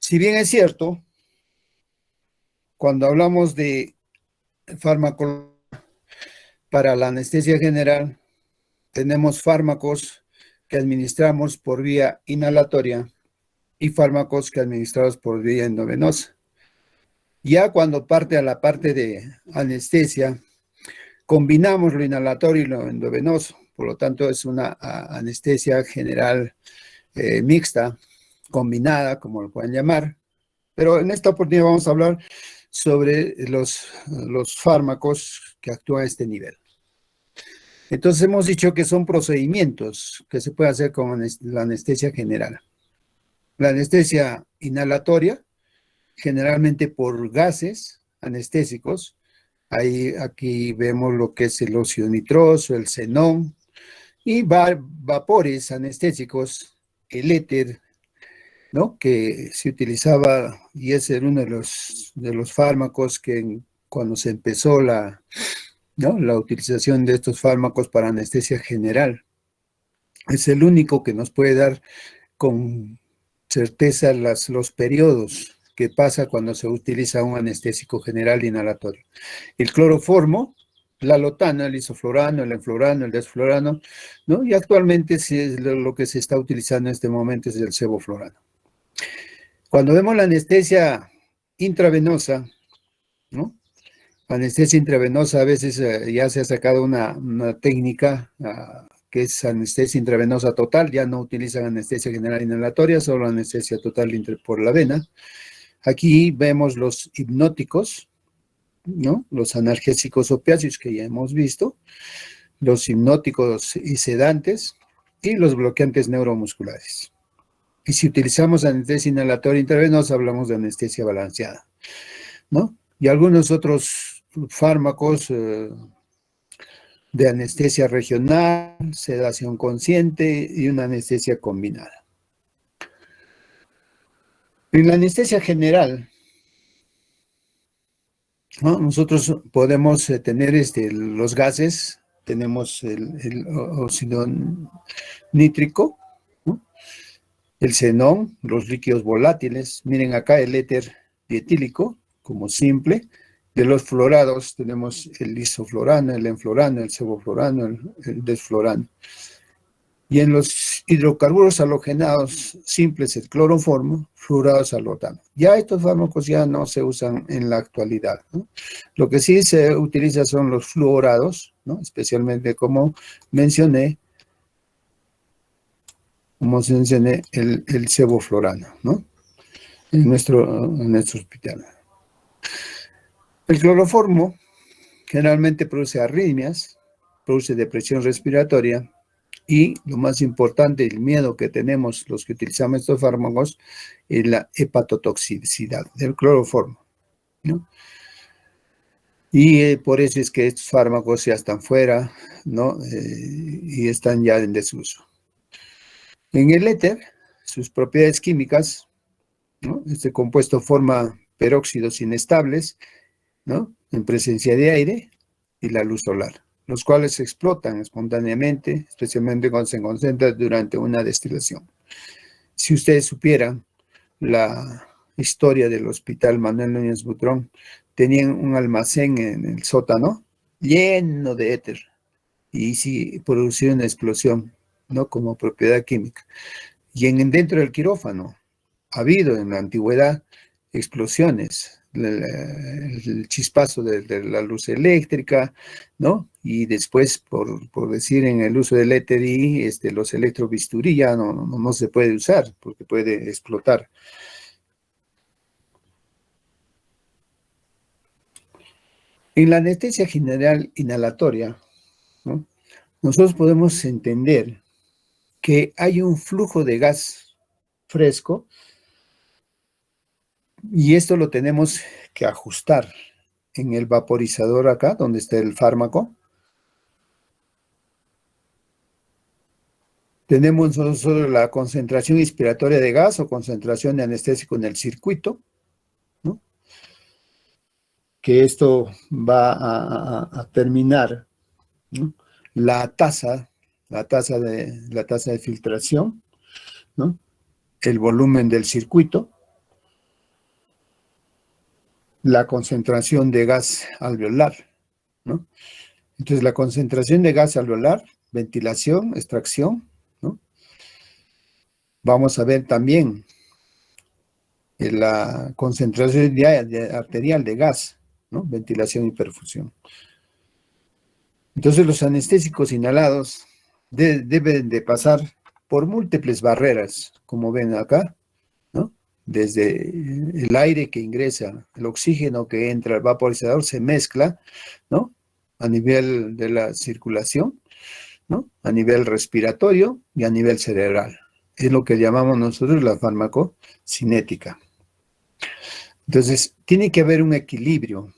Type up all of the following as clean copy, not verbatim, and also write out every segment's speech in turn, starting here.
Si bien es cierto, cuando hablamos de fármacos para la anestesia general, tenemos fármacos que administramos por vía inhalatoria y fármacos que administramos por vía endovenosa. Ya cuando parte a la parte de anestesia, combinamos lo inhalatorio y lo endovenoso. Por lo tanto, es una anestesia general mixta, combinada, como lo pueden llamar. Pero en esta oportunidad vamos a hablar sobre los fármacos que actúan a este nivel. Entonces hemos dicho que son procedimientos que se puede hacer con la anestesia general. La anestesia inhalatoria, generalmente por gases anestésicos. Aquí vemos lo que es el óxido nitroso, el xenón, y vapores anestésicos, el éter, ¿no? Que se utilizaba, y ese era uno de los fármacos que cuando se empezó ¿no? la utilización de estos fármacos para anestesia general, es el único que nos puede dar con certeza los periodos que pasa cuando se utiliza un anestésico general inhalatorio. El cloroformo, la lotana, el isoflorano, el enflorano, el desflorano, ¿no? Y actualmente lo que se está utilizando en este momento es el sevoflorano. Cuando vemos la anestesia intravenosa, ¿no? Anestesia intravenosa, a veces ya se ha sacado una técnica que es anestesia intravenosa total, ya no utilizan anestesia general inhalatoria, solo anestesia total por la vena. Aquí vemos los hipnóticos, ¿no? Los analgésicos opiáceos que ya hemos visto, los hipnóticos y sedantes y los bloqueantes neuromusculares. Y si utilizamos anestesia inhalatoria intravenosa, hablamos de anestesia balanceada, ¿no? Y algunos otros fármacos de anestesia regional, sedación consciente y una anestesia combinada. En la anestesia general, ¿no? Nosotros podemos tener los gases, tenemos el óxido nítrico, ¿no? El xenón, los líquidos volátiles. Miren acá el éter dietílico, como simple. De los fluorados tenemos el isoflorano, el enflorano, el sevoflorano, el desflorano. Y en los hidrocarburos halogenados simples, el cloroformo, fluorados al lotano. Ya estos fármacos ya no se usan en la actualidad, ¿no? Lo que sí se utiliza son los fluorados, ¿no? Especialmente como mencioné el sevoflorano, ¿no? En nuestro hospital. El cloroformo generalmente produce arritmias, produce depresión respiratoria y, lo más importante, el miedo que tenemos los que utilizamos estos fármacos es la hepatotoxicidad del cloroformo, ¿no? Y por eso es que estos fármacos ya están fuera, ¿no? Y están ya en desuso. En el éter, sus propiedades químicas, ¿no? Este compuesto forma peróxidos inestables, ¿no? En presencia de aire y la luz solar, los cuales se explotan espontáneamente, especialmente cuando se concentran durante una destilación. Si ustedes supieran la historia del Hospital Manuel Núñez Butrón, tenían un almacén en el sótano lleno de éter y sí producía una explosión, ¿no? Como propiedad química. Y dentro del quirófano ha habido en la antigüedad explosiones, el chispazo de la luz eléctrica, ¿no? Y después, por decir, en el uso del éter y los electrobisturí ya no se puede usar porque puede explotar. En la anestesia general inhalatoria, ¿no? Nosotros podemos entender que hay un flujo de gas fresco y esto lo tenemos que ajustar en el vaporizador acá, donde está el fármaco. Tenemos solo la concentración inspiratoria de gas o concentración de anestésico en el circuito, ¿no? Que esto va a terminar, ¿no? La tasa de filtración, ¿no? El volumen del circuito la concentración de gas alveolar, ¿no? Entonces, la concentración de gas alveolar, ventilación, extracción, ¿no? Vamos a ver también la concentración arterial de gas, ¿no? Ventilación y perfusión. Entonces, los anestésicos inhalados deben de pasar por múltiples barreras, como ven acá, ¿no? Desde el aire que ingresa, el oxígeno que entra al vaporizador se mezcla, ¿no? A nivel de la circulación, ¿no? A nivel respiratorio y a nivel cerebral. Es lo que llamamos nosotros la farmacocinética. Entonces, tiene que haber un equilibrio,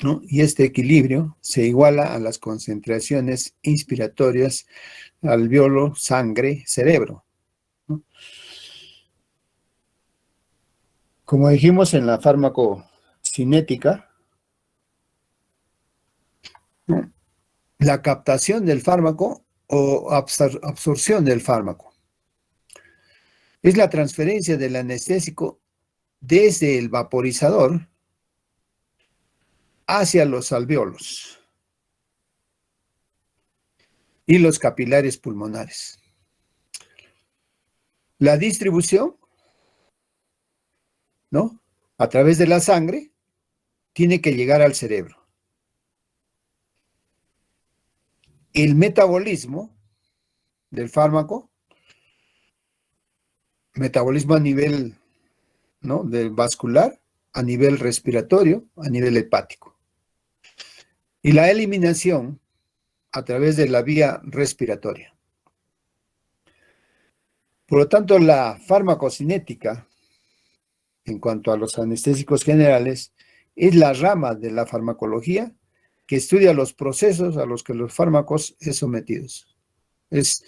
¿no? Y este equilibrio se iguala a las concentraciones inspiratorias alveolo, sangre, cerebro, ¿no? Como dijimos en la farmacocinética, ¿no? La captación del fármaco o absorción del fármaco es la transferencia del anestésico desde el vaporizador hacia los alvéolos y los capilares pulmonares. La distribución, ¿no? A través de la sangre, tiene que llegar al cerebro. El metabolismo del fármaco, metabolismo a nivel, ¿no? De vascular, a nivel respiratorio, a nivel hepático. Y la eliminación a través de la vía respiratoria. Por lo tanto, la farmacocinética, en cuanto a los anestésicos generales, es la rama de la farmacología que estudia los procesos a los que los fármacos son sometidos. Es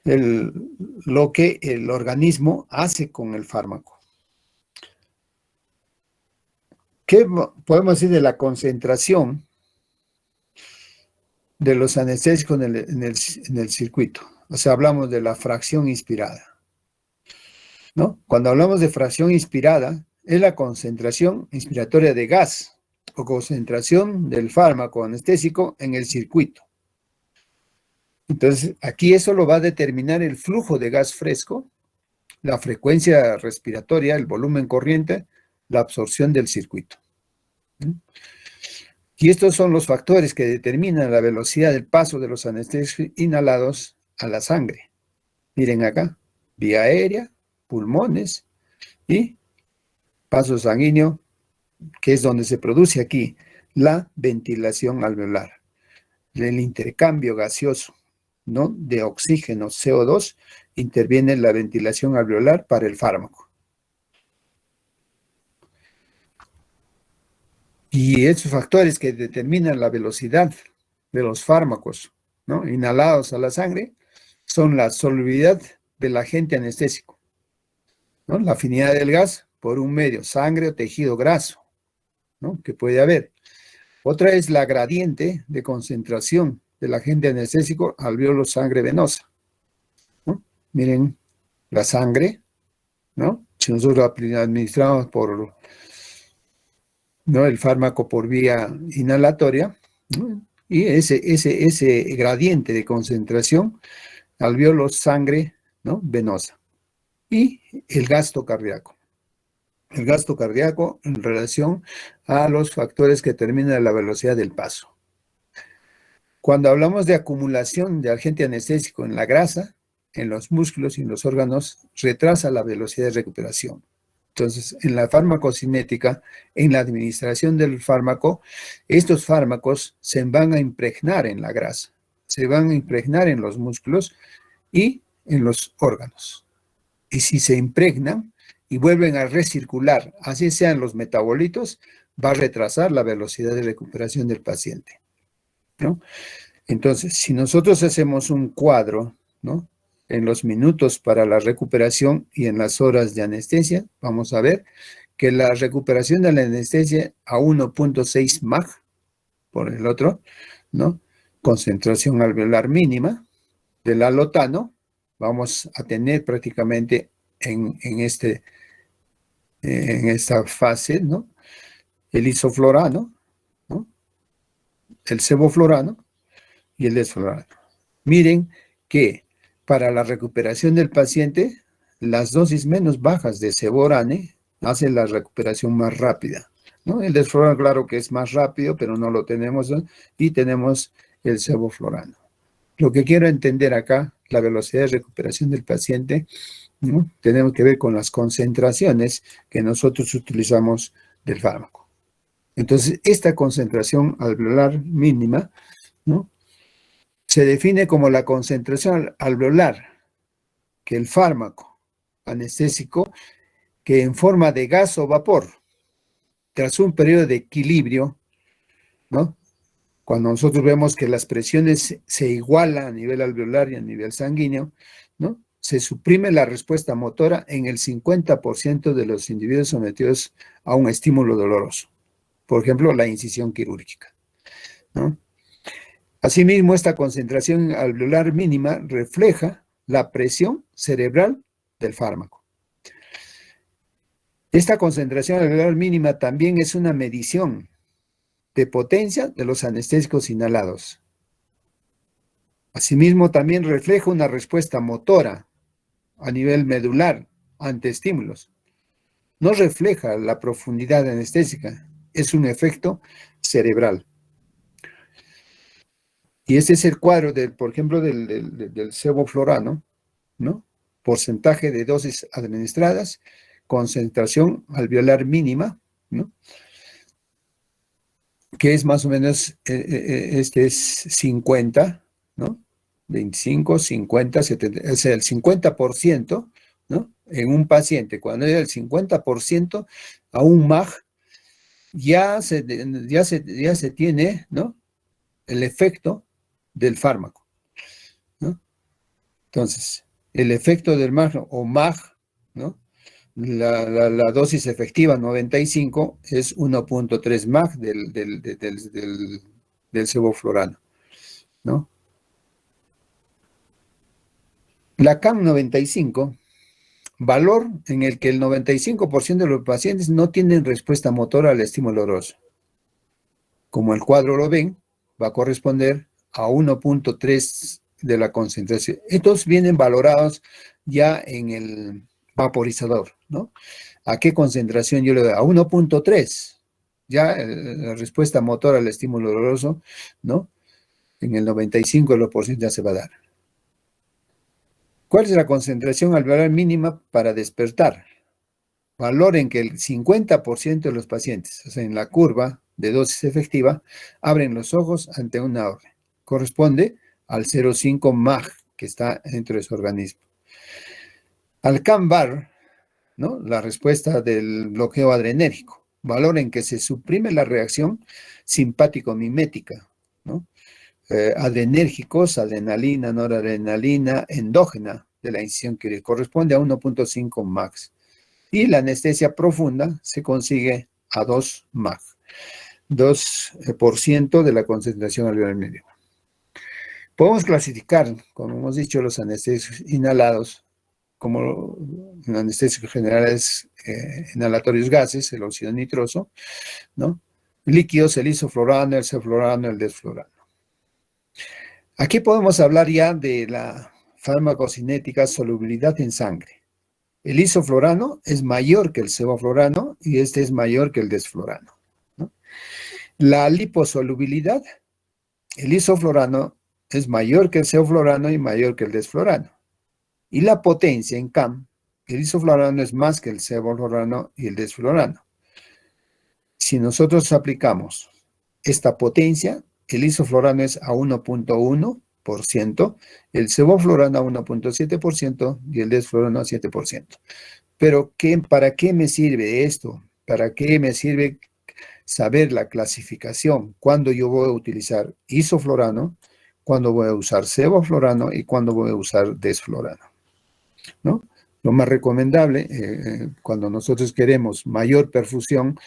lo que el organismo hace con el fármaco. ¿Qué podemos decir de la concentración de los anestésicos en el circuito? O sea, hablamos de la fracción inspirada, ¿no? Cuando hablamos de fracción inspirada, es la concentración inspiratoria de gas o concentración del fármaco anestésico en el circuito. Entonces, aquí eso lo va a determinar el flujo de gas fresco, la frecuencia respiratoria, el volumen corriente, la absorción del circuito. Y estos son los factores que determinan la velocidad del paso de los anestésicos inhalados a la sangre. Miren acá, vía aérea, pulmones y paso sanguíneo, que es donde se produce aquí la ventilación alveolar, el intercambio gaseoso, ¿no? De oxígeno, CO2, interviene en la ventilación alveolar para el fármaco. Y esos factores que determinan la velocidad de los fármacos, ¿no? Inhalados a la sangre son la solubilidad del agente anestésico, ¿no? La afinidad del gas por un medio, sangre o tejido graso, ¿no? Que puede haber. Otra es la gradiente de concentración del agente anestésico alveolo sangre venosa, ¿no? Miren la sangre, ¿no? Si nosotros administramos por, ¿no? El fármaco por vía inhalatoria, ¿no? Y ese gradiente de concentración alveolo sangre, ¿no? Venosa. Y el gasto cardíaco. El gasto cardíaco en relación a los factores que determinan la velocidad del paso. Cuando hablamos de acumulación de agente anestésico en la grasa, en los músculos y en los órganos, retrasa la velocidad de recuperación. Entonces, en la farmacocinética, en la administración del fármaco, estos fármacos se van a impregnar en la grasa, se van a impregnar en los músculos y en los órganos. Y si se impregnan y vuelven a recircular, así sean los metabolitos, va a retrasar la velocidad de recuperación del paciente, ¿no? Entonces, si nosotros hacemos un cuadro, ¿no? En los minutos para la recuperación y en las horas de anestesia, vamos a ver que la recuperación de la anestesia a 1.6 mag por el otro, ¿no? Concentración alveolar mínima del alotano, vamos a tener prácticamente en esta fase, ¿no? el isoflorano, ¿no? El sevoflurano y el desflurano. Miren que para la recuperación del paciente, las dosis menos bajas de seborane hacen la recuperación más rápida, ¿no? El desflurano, claro que es más rápido, pero no lo tenemos, ¿no? Y tenemos el sevoflurano. Lo que quiero entender acá, la velocidad de recuperación del paciente, ¿no? Tenemos que ver con las concentraciones que nosotros utilizamos del fármaco. Entonces, esta concentración alveolar mínima, ¿no? Se define como la concentración alveolar que el fármaco anestésico, que en forma de gas o vapor, tras un periodo de equilibrio, ¿no? Cuando nosotros vemos que las presiones se igualan a nivel alveolar y a nivel sanguíneo, ¿no? Se suprime la respuesta motora en el 50% de los individuos sometidos a un estímulo doloroso. Por ejemplo, la incisión quirúrgica, ¿no? Asimismo, esta concentración alveolar mínima refleja la presión cerebral del fármaco. Esta concentración alveolar mínima también es una medición de potencia de los anestésicos inhalados. Asimismo, también refleja una respuesta motora a nivel medular ante estímulos. No refleja la profundidad anestésica, es un efecto cerebral. Y este es el cuadro, por ejemplo, del sevoflurano, ¿no? Porcentaje de dosis administradas, concentración alveolar mínima, ¿no? Que es más o menos, este es 50, ¿no? 25, 50, 70, o sea, el 50%, ¿no? En un paciente, cuando llega el 50% a un MAG, ya se tiene, ¿no? El efecto del fármaco, ¿no? Entonces, el efecto del MAG o MAG, ¿no? La dosis efectiva 95 es 1.3 MAG del sevoflurano, ¿no? La CAM 95, valor en el que el 95% de los pacientes no tienen respuesta motora al estímulo doloroso. Como el cuadro lo ven, va a corresponder a 1.3 de la concentración. Estos vienen valorados ya en el vaporizador, ¿no? ¿A qué concentración yo le doy? A 1.3. Ya la respuesta motora al estímulo doloroso, ¿no? En el 95% ya se va a dar. ¿Cuál es la concentración alveolar mínima para despertar? Valor en que el 50% de los pacientes, o sea, en la curva de dosis efectiva, abren los ojos ante una orden. Corresponde al 0,5 MAG que está dentro de su organismo. Al CAM-BAR, ¿no? La respuesta del bloqueo adrenérgico, valor en que se suprime la reacción simpático-mimética, ¿no? Adrenérgicos, adrenalina, noradrenalina, endógena de la incisión que corresponde a 1.5 max. Y la anestesia profunda se consigue a 2 MAG, 2% de la concentración alveolar mínima. Podemos clasificar, como hemos dicho, los anestésicos inhalados como anestésicos generales inhalatorios gases, el óxido nitroso, ¿no? Líquidos, el isoflurano, el sevoflurano, el desflurano. Aquí podemos hablar ya de la farmacocinética solubilidad en sangre. El isoflurano es mayor que el sevoflurano y este es mayor que el desflurano, ¿no? La liposolubilidad, el isoflurano es mayor que el sevoflurano y mayor que el desflurano. Y la potencia en CAM, el isoflurano es más que el sevoflurano y el desflurano. Si nosotros aplicamos esta potencia, el isoflurano es a 1.1%, el sevoflurano a 1.7% y el desflurano a 7%. Pero ¿para qué me sirve esto? ¿Para qué me sirve saber la clasificación? ¿Cuándo yo voy a utilizar isoflurano? ¿Cuándo voy a usar sevoflurano? ¿Y cuándo voy a usar desflurano? ¿No? Lo más recomendable, cuando nosotros queremos mayor perfusión,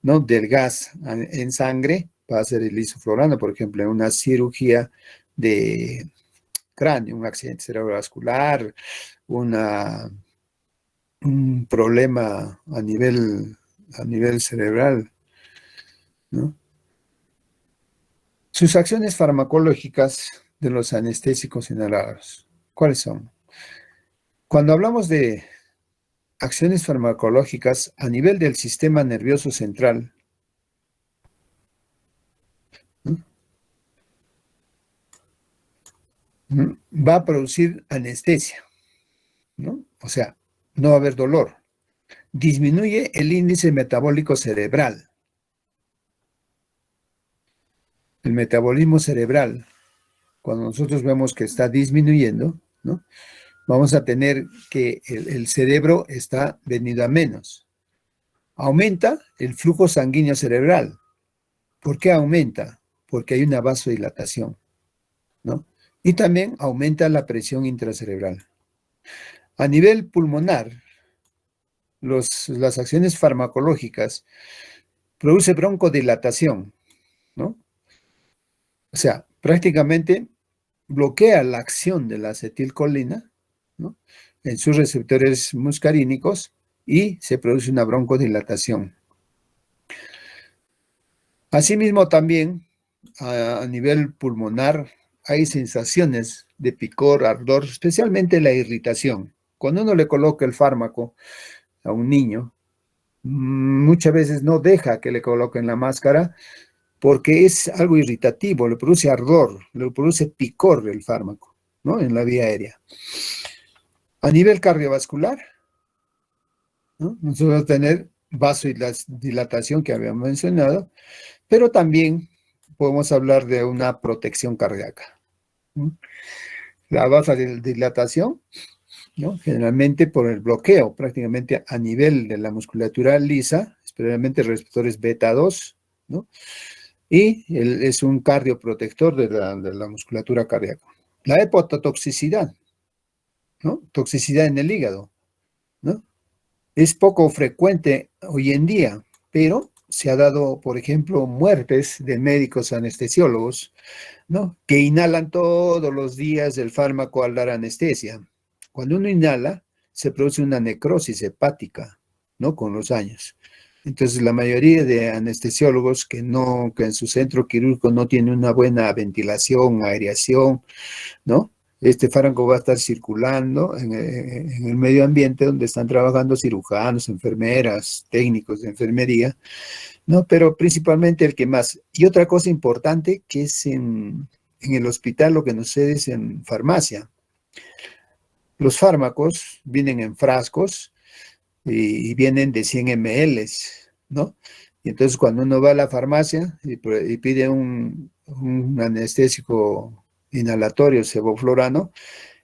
¿no? Del gas en sangre, va a ser el isoflurano, por ejemplo, en una cirugía de cráneo, un accidente cerebrovascular, un problema a nivel cerebral, ¿no? Sus acciones farmacológicas de los anestésicos inhalados, ¿cuáles son? Cuando hablamos de acciones farmacológicas a nivel del sistema nervioso central, ¿no? Va a producir anestesia, ¿no? O sea, no va a haber dolor. Disminuye el índice metabólico cerebral. El metabolismo cerebral, cuando nosotros vemos que está disminuyendo, ¿no? Vamos a tener que el cerebro está venido a menos. Aumenta el flujo sanguíneo cerebral. ¿Por qué aumenta? Porque hay una vasodilatación, ¿no? Y también aumenta la presión intracerebral. A nivel pulmonar, las acciones farmacológicas produce broncodilatación, ¿no? O sea, prácticamente bloquea la acción de la acetilcolina, ¿no? En sus receptores muscarínicos y se produce una broncodilatación. Asimismo, también a nivel pulmonar hay sensaciones de picor, ardor, especialmente la irritación. Cuando uno le coloca el fármaco a un niño, muchas veces no deja que le coloquen la máscara porque es algo irritativo, le produce ardor, le produce picor el fármaco, ¿no? En la vía aérea. A nivel cardiovascular, ¿no? Nosotros vamos a tener vasodilatación que habíamos mencionado, pero también podemos hablar de una protección cardíaca, ¿no? La vasodilatación, ¿no? Generalmente por el bloqueo, prácticamente a nivel de la musculatura lisa, especialmente receptores beta 2, ¿no? Y es un cardioprotector de la musculatura cardíaca. La hepatotoxicidad, ¿no? Toxicidad en el hígado, ¿no? Es poco frecuente hoy en día, pero se ha dado, por ejemplo, muertes de médicos anestesiólogos, ¿no? Que inhalan todos los días el fármaco al dar anestesia. Cuando uno inhala, se produce una necrosis hepática, ¿no? Con los años. Entonces, la mayoría de anestesiólogos que en su centro quirúrgico no tienen una buena ventilación, aireación, ¿no? Este fármaco va a estar circulando en el medio ambiente donde están trabajando cirujanos, enfermeras, técnicos de enfermería, ¿no? Pero principalmente el que más. Y otra cosa importante que es en el hospital, lo que nos sucede es en farmacia. Los fármacos vienen en frascos y vienen de 100 ml, ¿no? Y entonces cuando uno va a la farmacia y pide un anestésico inhalatorio sevoflurano,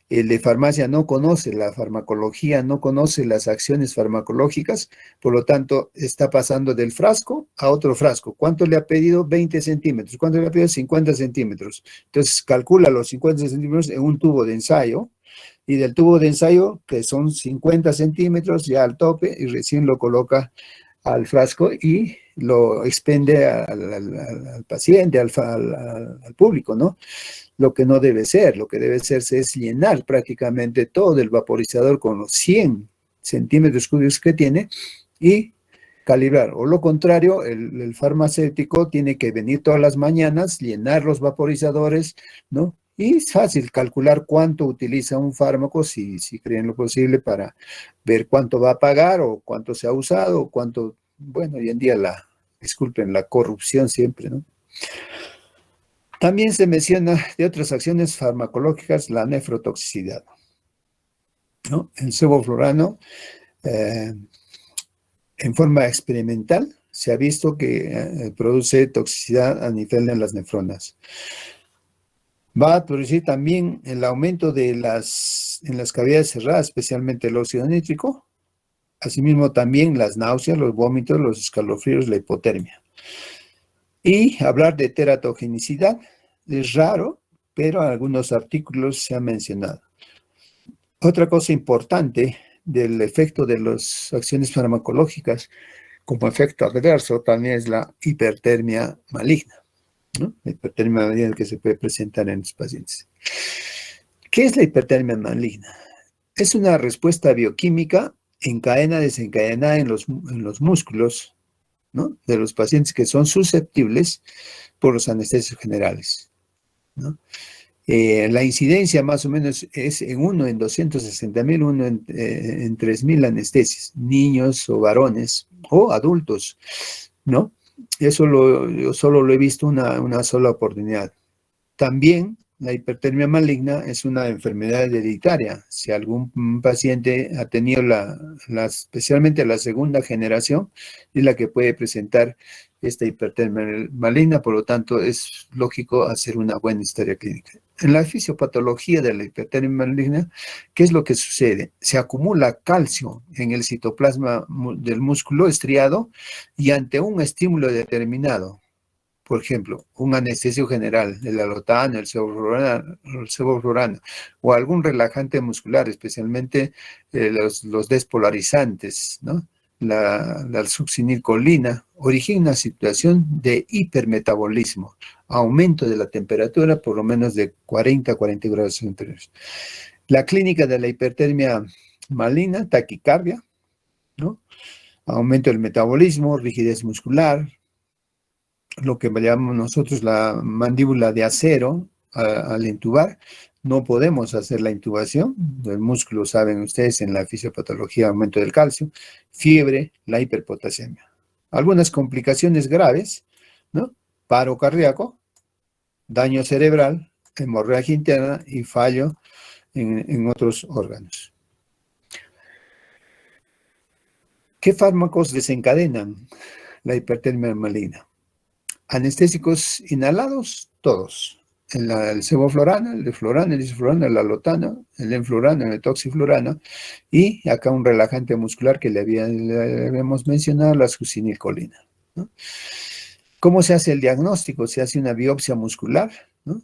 el de farmacia no conoce la farmacología, no conoce las acciones farmacológicas, por lo tanto está pasando del frasco a otro frasco. ¿Cuánto le ha pedido? 20 centímetros. ¿Cuánto le ha pedido? 50 centímetros. Entonces calcula los 50 centímetros en un tubo de ensayo, y del tubo de ensayo, que son 50 centímetros ya al tope, y recién lo coloca al frasco y lo expende al paciente, al público, ¿no? Lo que no debe ser, lo que debe hacerse es llenar prácticamente todo el vaporizador con los 100 centímetros cúbicos que tiene y calibrar. O lo contrario, el farmacéutico tiene que venir todas las mañanas, llenar los vaporizadores, ¿no? Y es fácil calcular cuánto utiliza un fármaco, si creen lo posible, para ver cuánto va a pagar o cuánto se ha usado, o cuánto, bueno, hoy en día disculpen, la corrupción siempre, ¿no? También se menciona de otras acciones farmacológicas la nefrotoxicidad, ¿no? El sevoflurano, en forma experimental, se ha visto que produce toxicidad a nivel de las nefronas. Va a producir también el aumento en las cavidades cerradas, especialmente el óxido nítrico, asimismo también las náuseas, los vómitos, los escalofríos, la hipotermia. Y hablar de teratogenicidad es raro, pero en algunos artículos se ha mencionado. Otra cosa importante del efecto de las acciones farmacológicas como efecto adverso también es la hipertermia maligna, ¿no? La hipertermia maligna que se puede presentar en los pacientes. ¿Qué es la hipertermia maligna? Es una respuesta bioquímica en cadena desencadenada en los músculos, ¿no?, de los pacientes que son susceptibles por los anestesios generales, ¿no? La incidencia más o menos es en 1 en 260.000, 1 en 3.000 anestesias, niños o varones o adultos, ¿no? Eso yo solo lo he visto una sola oportunidad. También la hipertermia maligna es una enfermedad hereditaria. Si algún paciente ha tenido especialmente la segunda generación, es la que puede presentar esta hipertermia maligna, por lo tanto es lógico hacer una buena historia clínica. En la fisiopatología de la hipertermia maligna, ¿qué es lo que sucede? Se acumula calcio en el citoplasma del músculo estriado y ante un estímulo determinado, por ejemplo, un anestesio general, el alotano, el sevoflurano, o algún relajante muscular, especialmente los despolarizantes, ¿no?, la succinilcolina, origina una situación de hipermetabolismo, aumento de la temperatura por lo menos de 40 a 40 grados centígrados. La clínica de la hipertermia maligna, taquicardia, ¿no?, aumento del metabolismo, rigidez muscular, lo que llamamos nosotros la mandíbula de acero al intubar. No podemos hacer la intubación del músculo, saben ustedes, en la fisiopatología, aumento del calcio, fiebre, la hiperpotasemia. Algunas complicaciones graves, ¿no?, paro cardíaco, daño cerebral, hemorragia interna y fallo en otros órganos. ¿Qué fármacos desencadenan la hipertermia maligna? Anestésicos inhalados, todos. El sevoflurano, el deflurano, el isoflurano, el alotano, el enflurano, el etoxiflurano, y acá un relajante muscular que le habíamos mencionado, la succinilcolina, ¿no? ¿Cómo se hace el diagnóstico? Se hace una biopsia muscular, ¿no?,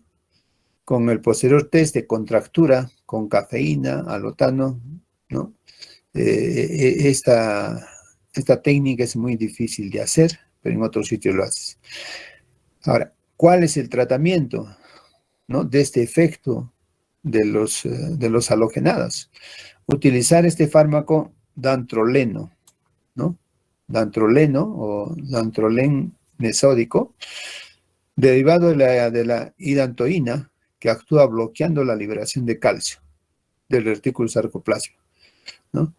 con el posterior test de contractura, con cafeína, alotano, ¿no? Esta técnica es muy difícil de hacer, pero en otros sitios lo haces. Ahora, ¿cuál es el tratamiento, ¿no?, de este efecto de los halogenados? Utilizar este fármaco dantroleno, ¿no?, dantroleno o dantrolen mesódico, derivado de la hidantoína, que actúa bloqueando la liberación de calcio del retículo sarcoplásmico, ¿no?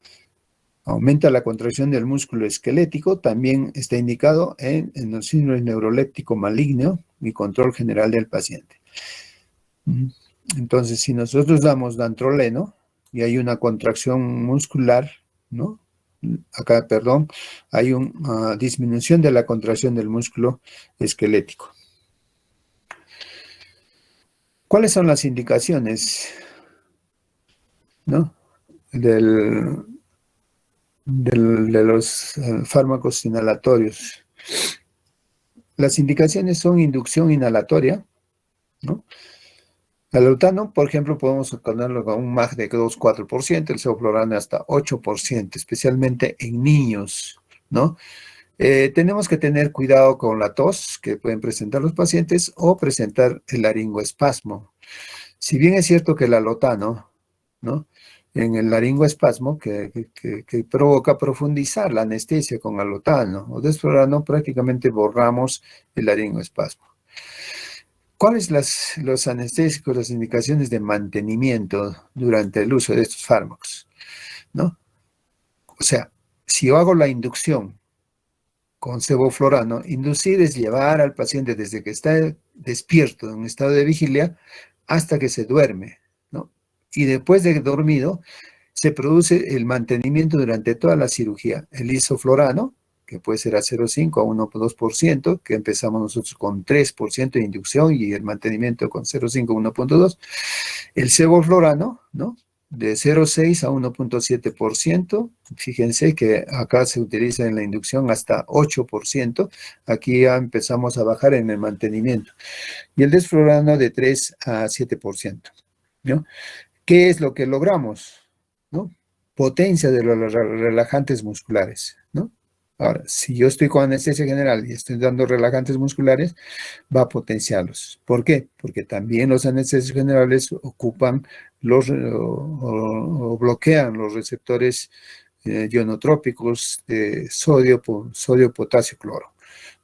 Aumenta la contracción del músculo esquelético, también está indicado en el síndrome neuroléptico maligno y control general del paciente. Entonces, si nosotros damos dantroleno y hay una contracción muscular, ¿no?, acá, perdón, hay una disminución de la contracción del músculo esquelético. ¿Cuáles son las indicaciones, ¿no?, de los fármacos inhalatorios? Las indicaciones son inducción inhalatoria, ¿no? El alotano, por ejemplo, podemos ponerlo con un MAG de 2-4%, el sevoflurano hasta 8%, especialmente en niños, ¿no? Tenemos que tener cuidado con la tos que pueden presentar los pacientes o presentar el laringoespasmo. Si bien es cierto que el alotano, ¿no?, en el laringoespasmo que provoca profundizar la anestesia con alotano o desflurano, prácticamente borramos el laringoespasmo. ¿Cuáles los anestésicos, las indicaciones de mantenimiento durante el uso de estos fármacos, ¿no? O sea, si yo hago la inducción con sevoflurano, inducir es llevar al paciente desde que está despierto en un estado de vigilia hasta que se duerme, ¿no? Y después de dormido se produce el mantenimiento durante toda la cirugía. El isoflurano, que puede ser a 0,5 a 1,2%, que empezamos nosotros con 3% de inducción y el mantenimiento con 0,5 a 1,2%. El sevoflurano, ¿no?, de 0,6 a 1,7%. Fíjense que acá se utiliza en la inducción hasta 8%. Aquí ya empezamos a bajar en el mantenimiento. Y el desflurano de 3 a 7%, ¿no? ¿Qué es lo que logramos, ¿no? Potencia de los relajantes musculares, ¿no? Ahora, si yo estoy con anestesia general y estoy dando relajantes musculares, va a potenciarlos. ¿Por qué? Porque también los anestesios generales ocupan o bloquean los receptores ionotrópicos de sodio, potasio, cloro,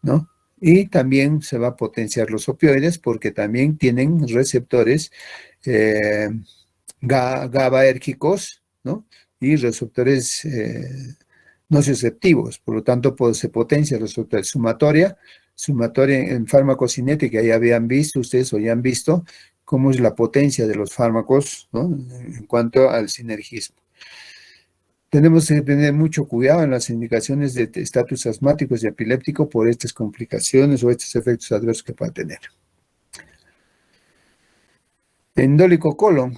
¿no? Y también se va a potenciar los opioides porque también tienen receptores GABAérgicos, ¿no? Y receptores nociceptivos, por lo tanto se potencia el receptor sumatoria en farmacocinética. Ya habían visto ustedes o ya han visto cómo es la potencia de los fármacos, ¿no? En cuanto al sinergismo. Tenemos que tener mucho cuidado en las indicaciones de estatus asmáticos y epiléptico por estas complicaciones o estos efectos adversos que pueda tener. Endólico colon,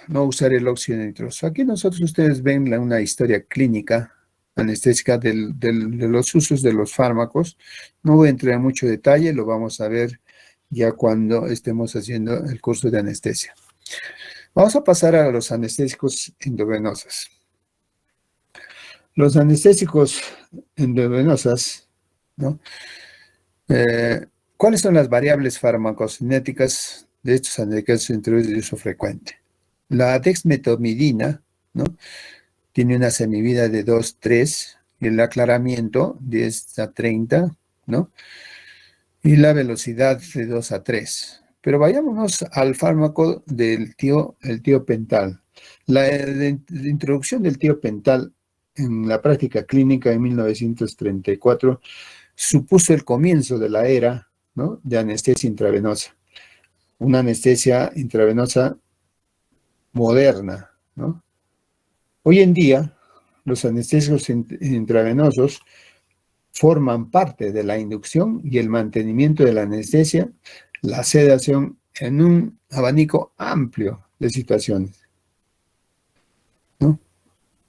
no usar el óxido nitroso. Aquí ustedes ven una historia clínica anestésica de los usos de los fármacos. No voy a entrar en mucho detalle, lo vamos a ver ya cuando estemos haciendo el curso de anestesia. Vamos a pasar a los anestésicos endovenosos. Los anestésicos endovenosos, ¿no? ¿Cuáles son las variables farmacocinéticas de estos anestésicos introducidos de uso frecuente? La dexmedetomidina, ¿no? Tiene una semivida de 2-3, y el aclaramiento 10-30, ¿no? Y la velocidad de 2-3. Pero vayámonos al fármaco del tiopental. La introducción del tiopental en la práctica clínica en 1934 supuso el comienzo de la era, ¿no? De anestesia intravenosa. Una anestesia intravenosa moderna, ¿no? Hoy en día, los anestésicos intravenosos forman parte de la inducción y el mantenimiento de la anestesia, la sedación en un abanico amplio de situaciones, ¿no?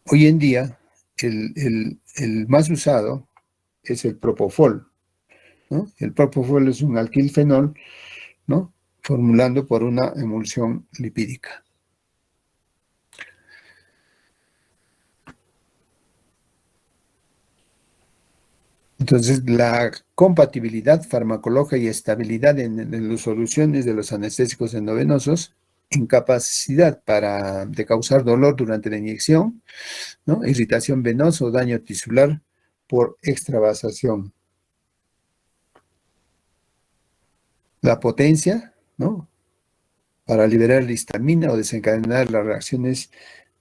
Hoy en día, el más usado es el propofol, ¿no? El propofol es un alquilfenol, ¿no? Formulando por una emulsión lipídica. Entonces, la compatibilidad farmacológica y estabilidad en las soluciones de los anestésicos endovenosos, incapacidad de causar dolor durante la inyección, ¿no? Irritación venosa o daño tisular por extravasación. La potencia, ¿no? Para liberar la histamina o desencadenar las reacciones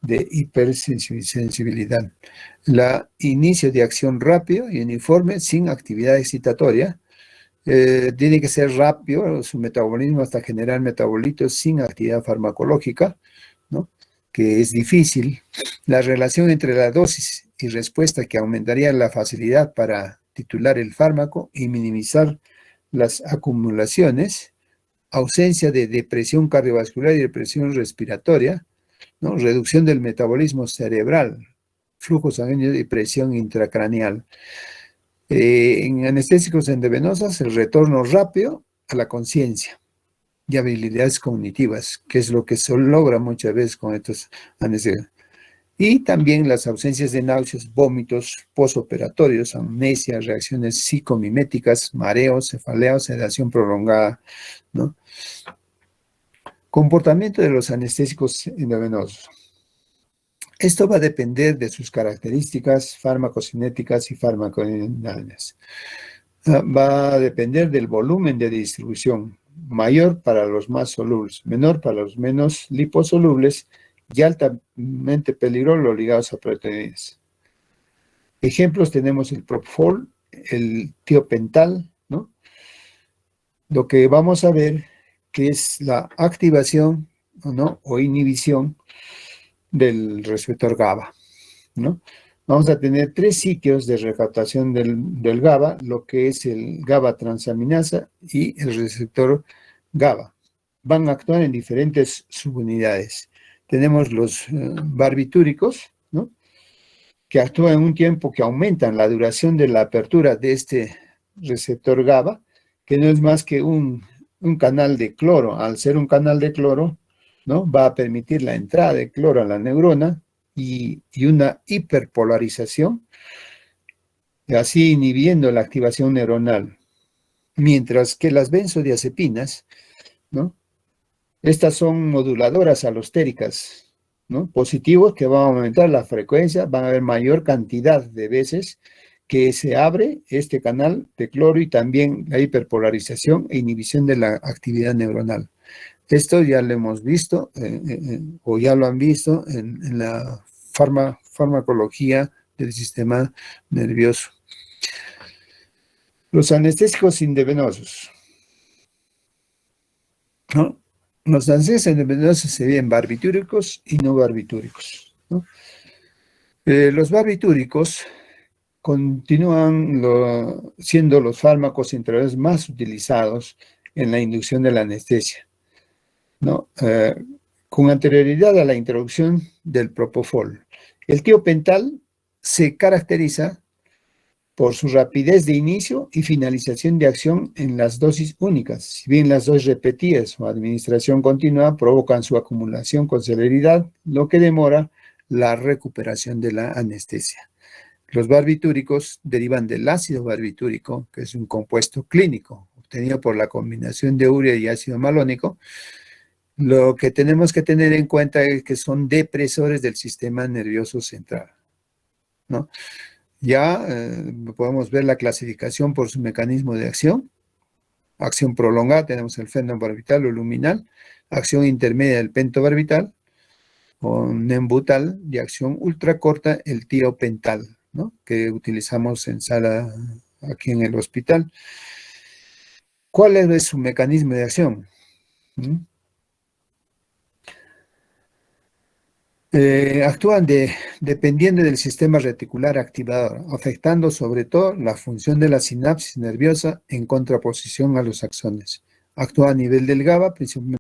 de hipersensibilidad. La inicio de acción rápido y uniforme sin actividad excitatoria. Tiene que ser rápido su metabolismo hasta generar metabolitos sin actividad farmacológica, ¿no? Que es difícil. La relación entre la dosis y respuesta que aumentaría la facilidad para titular el fármaco y minimizar las acumulaciones. Ausencia de depresión cardiovascular y depresión respiratoria, ¿no? Reducción del metabolismo cerebral, flujo sanguíneo y presión intracraneal. En anestésicos endovenosos, el retorno rápido a la conciencia y habilidades cognitivas, que es lo que se logra muchas veces con estos anestésicos. Y también las ausencias de náuseas, vómitos posoperatorios, amnesia, reacciones psicomiméticas, mareos, cefaleos, sedación prolongada, ¿no? Comportamiento de los anestésicos endovenosos. Esto va a depender de sus características farmacocinéticas y farmacodinâmicas. Va a depender del volumen de distribución, mayor para los más solubles, menor para los menos liposolubles y altamente peligrosos los ligados a proteínas. Ejemplos tenemos el propofol, el tiopental, ¿no? Lo que vamos a ver que es la activación, ¿no? O inhibición del receptor GABA, ¿no? Vamos a tener 3 sitios de recaptación del GABA, lo que es el GABA transaminasa y el receptor GABA. Van a actuar en diferentes subunidades. Tenemos los barbitúricos, ¿no? Que actúan en un tiempo que aumentan la duración de la apertura de este receptor GABA, que no es más que un canal de cloro. Al ser un canal de cloro, ¿no? Va a permitir la entrada de cloro a la neurona y una hiperpolarización, así inhibiendo la activación neuronal. Mientras que las benzodiazepinas, ¿no? Estas son moduladoras alostéricas, ¿no? Positivos, que van a aumentar la frecuencia, van a haber mayor cantidad de veces que se abre este canal de cloro y también la hiperpolarización e inhibición de la actividad neuronal. Esto ya lo hemos visto, o ya lo han visto en la farmacología del sistema nervioso. Los anestésicos endovenosos, ¿no? Los anestésicos endovenosos se ven barbitúricos y no barbitúricos, ¿no? Los barbitúricos continúan siendo los fármacos intravenosos más utilizados en la inducción de la anestesia, ¿no? Con anterioridad a la introducción del propofol. El tiopental se caracteriza por su rapidez de inicio y finalización de acción en las dosis únicas. Si bien las dosis repetidas o administración continua provocan su acumulación con celeridad, lo que demora la recuperación de la anestesia. Los barbitúricos derivan del ácido barbitúrico, que es un compuesto clínico obtenido por la combinación de urea y ácido malónico. Lo que tenemos que tener en cuenta es que son depresores del sistema nervioso central, ¿no? Ya podemos ver la clasificación por su mecanismo de acción. Acción prolongada, tenemos el fenobarbital o luminal. Acción intermedia, el pentobarbital o nembutal. Y acción ultracorta, el tiopental, ¿no? Que utilizamos en sala aquí en el hospital. ¿Cuál es su mecanismo de acción? Actúan dependiendo del sistema reticular activador, afectando sobre todo la función de la sinapsis nerviosa en contraposición a los axones. Actúa a nivel del GABA, principalmente